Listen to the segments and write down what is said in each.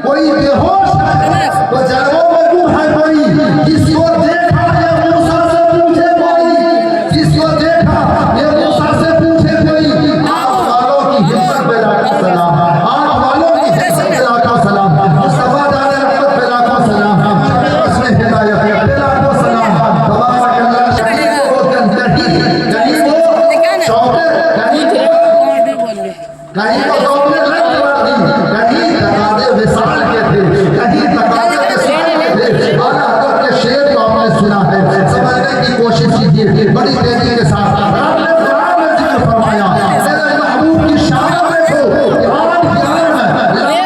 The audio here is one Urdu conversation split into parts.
کوئی بے ہوش ہے تو جنگوں میں گم ہے کوئی، کسی کو دیکھا یہ موسیٰ سے پوچھے کوئی، کسی کو دیکھا یہ موسیٰ سے پوچھے کوئی۔ آنکھ والوں کی ہمت پہ لاکھوں سلام، آنکھ والوں کی ہمت پہ لاکھوں سلام، مصطفیٰ جان رحمت پہ لاکھوں سلام، رسم ہدایت پہ لاکھوں سلام۔ تبارک اللہ شکیل کو گندگی کہیں وہ شوقے کہیں وہ دوبلے رنگ والی، کہیں تقاضے وصال کے تھے، کہیں تقاضے وصال کے تھے۔ اعلیٰ حضرت کے شعر جو آپ نے سنا ہے، سمجھنے کی کوشش کیجیے بڑی تیزی کے ساتھ۔ آپ نے قرآن میں ذکر فرمایا، میرے محبوب کی شان میں تو قرآن کی آن ہے،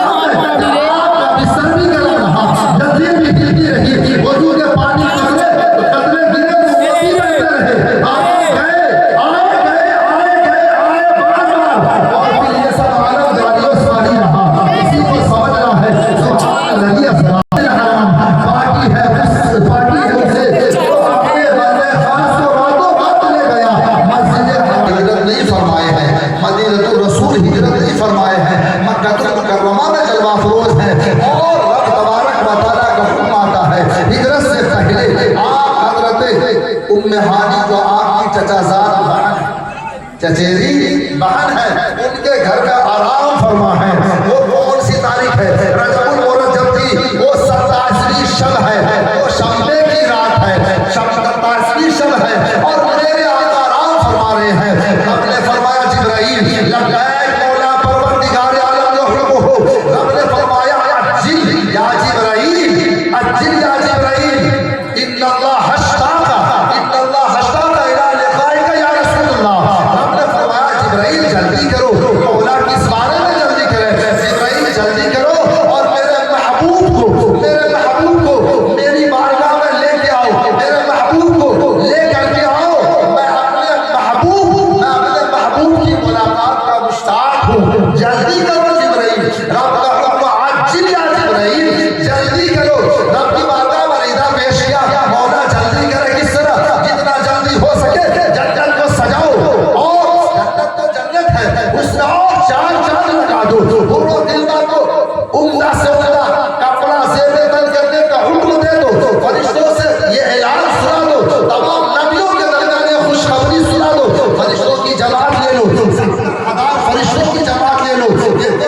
آپ کا بستر بھی گرم رہا، نظیر بھی گرتی رہی، وضو کے پانی قطرے قطرے گرے تو وہ بھی رہتے رہے۔ آپ گئے بار بار، اور پھر یہ سب عالم جاری و ساری رہا، اسی کو سمجھنا ہے۔ سبحان الذی اسریٰ بالحرام، پاکی ہے پاکی ہے اسے جو اپنے بندے خاص کو راتوں رات لے گیا۔ مسجد ہجرت نہیں فرمائے ہیں، مدینہ الرسول ہجرت نہیں فرمائے ہیں، مکہ المکرمہ میں جلوہ افروز ہیں، اور رب تبارک و تعالیٰ کا حکم آتا ہے ہجرت سے پہلے آپ حضرت ام ہانی جو آپ کی چچا زاد بہن چچیری بہن ہے، ان کے گھر کا آرام فرما ہے۔ وہ کون سی تاریخ ہے؟ رجب المرجب تھی، وہ 27ویں شب ہے، وہ شنبے کی رات ہے، 27ویں شب ہے، اور میرے آقا آرام فرما رہے ہیں۔ رب نے فرمایا جبرائیل لبیک مولا پروردگار عالم جو حکم ہو، رب نے فرمایا اجل یا جبرائیل، اجل یا جبرائیل، ان اللہ اشتاق الی لقائک یا رسول اللہ۔ رب نے فرمایا جبرائیل جلدی کرو، مولا کس بارے میں جلدی کرے؟ جبرائیل جلدی کرو اور میرے محبوب کو میری بارگاہ میں لے کے آؤ، میرے محبوب کو لے کر کے آؤ۔ میں اپنے محبوب کی ملاقات کا مشتاق ہوں، جلدی کرو جبرائیل۔ رب کا حکم عجل یا جبرائیل، جلدی کرو۔ رب کی بارگاہ میں رضا پیش کیا، مولا جلدی کرے کس طرح؟ جتنا جلدی ہو سکے جنت کو سجاؤ، اور جنت تو جنت ہے، اس میں اور چار چاند لگا دو، حور و دلدار کو عمدہ سے عمدہ کپڑا زیب تن کرنے کا حکم دے دو، فرشتوں سے یہ اعلان سنا دو، تمام نبیوں کے درمیان یہ خوشخبری سنا دو، فرشتوں کی جماعت لے لو، فرشتوں کی جماعت لے لو،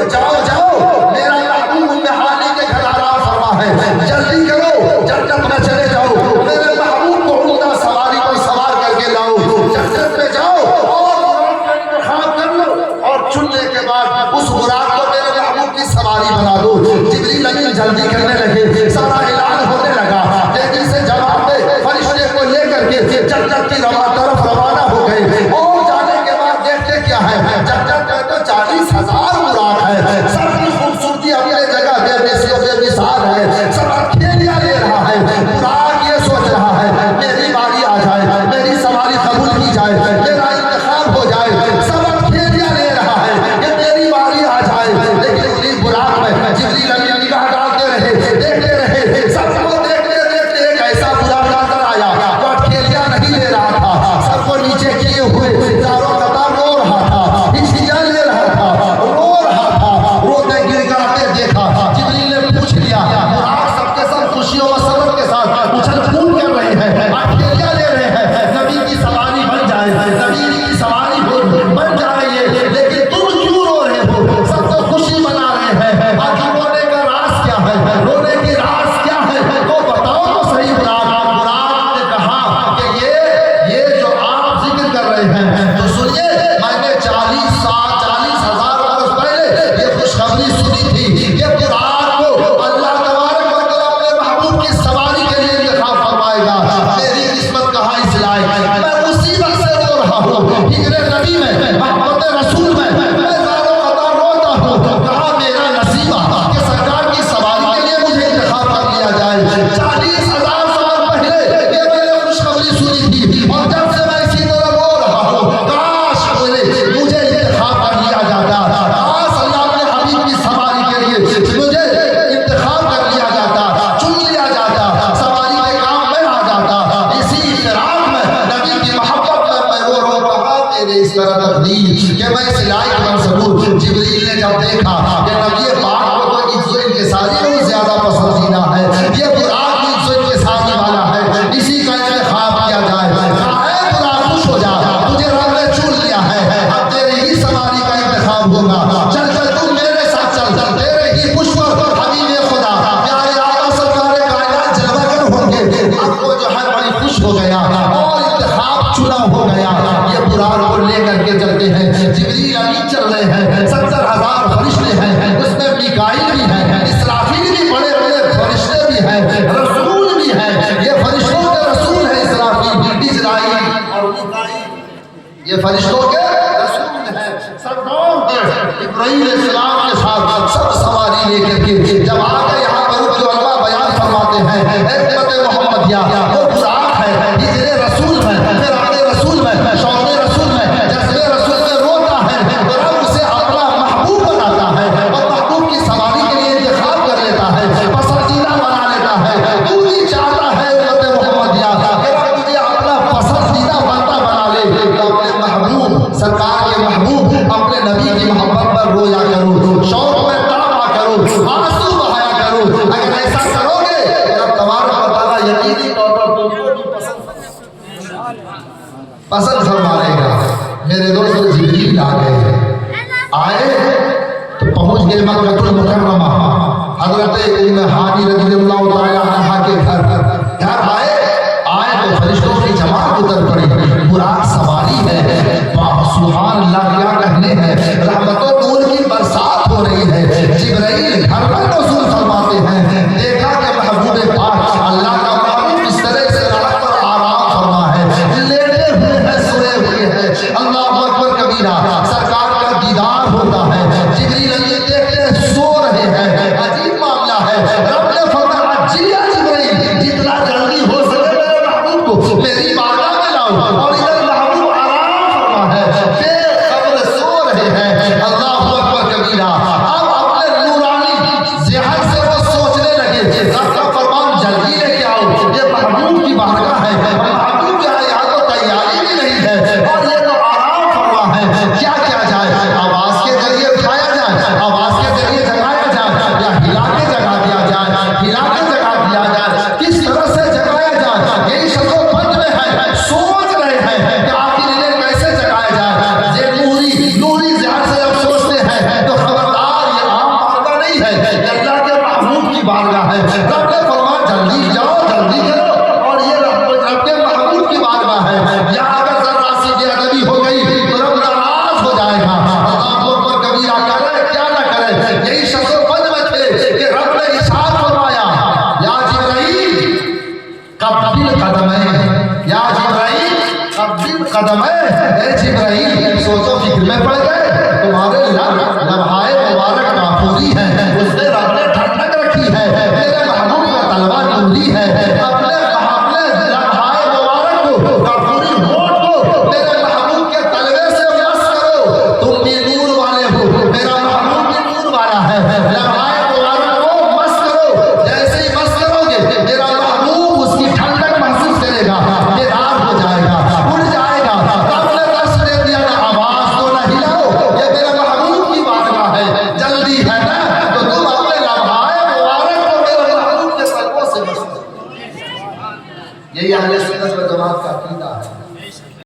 جاؤ جاؤ، میرا محبوب ام ہانی کے گھر آرام فرما ہے، جلدی کرو، جنت میں چلے جاؤ، میرے محبوب کو عمدہ سواری پر سوار کر کے لاؤ، جنت میں جاؤ اور براق کا انتخاب کر لو، اور چننے کے بعد اس براق کو میرے محبوب کی سواری بنا دو۔ جبریل امین جلدی کرنے لگے، سارا اعلان ہونے لگا، تیزی سے جواب دے، فرشتے کو لے کر کے جنت کی طرف روانہ ہو گئے، اور جانے کے بعد دیکھتے کیا ہے؟ جنت میں تو 40,000 براق ہے، سب کی خوبصورتی اپنے جگہ بے مثال ہے، سب کھیلیاں لے رہا ہے، براق یہ سوچ رہا ہے میری باری آ جائے، میری سواری قبول کی جائے، میرا انتخاب ہو جائے، سب کھیلیاں لے رہا ہے کہ میری باری آ جائے، لیکن اسی براق میں جبریل امین نگاہ ڈالتے رہے، دیکھتے رہے، محترمہ حضرت ام ہانی رضی اللہ تعالی عنہا کے گھر آئے تو فرشتوں کی جماعت اتر پڑی، براق سواری ہے، سبحان اللہ کیا کہنے ہیں، رحمت و نور کی برسات ہو رہی ہے۔ جبرائیل گھر پر نزول فرماتے ہیں، دیکھا کہ محبوب پاک اللہ کا محبوب اس طرح سے رات پر آرام فرما ہے، لیٹے ہوئے ہیں، سوئے ہوئے ہیں۔ اللہ اکبر کبیرہ، سرکار کا دیدار ہوتا ہے، جبریل امین دیکھتے ہیں سو رہے ہیں، عجیب معاملہ ہے۔ رب نے فرمایا عجیب جبریل جتنا جلدی ہو سکے میرے محبوب کو میری بارگاہ میں لاؤ، اور ادھر محبوب آرام فرما ہے، بے خبر سو رہے ہیں۔ اللہ اکبر کبیرہ، اب اپنے نورانی ذہن سے وہ سوچنے لگے، رب کا فرمان جلدی لے کے آؤ، یہ محبوب کی بارگاہ ہے، محبوب یہاں تو تیاری بھی نہیں ہے اور یہ تو آرام فرما ہے، کیا کیا جائے؟ آواز کے ذریعے اٹھایا جائے، آواز کے ذریعے جگایا جائے، یا ہلا کے جگا دیا جائے، ہلا کے جگا دیا جائے، کس طرح سے جگایا جائے؟ یہی شک و بند میں ہے، سوچ رہے ہیں کہ آخر انہیں کیسے جگایا جائے۔ یہ نوری ذہن سے جب سوچتے ہیں تو خبردار یہ عام بارگاہ نہیں ہے، یہ اللہ کے محبوب کی بارگاہ ہے۔ رب نے فرمایا جلدی جاؤ، جلدی کرو، اور یہ رب کے محبوب کی بارگاہ ہے، یہاں اگر ذرا سی بے ادبی ہو گئی تو رب ناراض ہو جائے گا۔ اللہ اکبر کبیرہ کرے کیا نہ کرے، یہی شک و بند میں تھے کہ رب نے ارشاد فرمایا یا جبرائیل قبل قدمیں، یا جبرائیل قبل قدمیں، اے جبرائیل سوچو فکر میں پڑے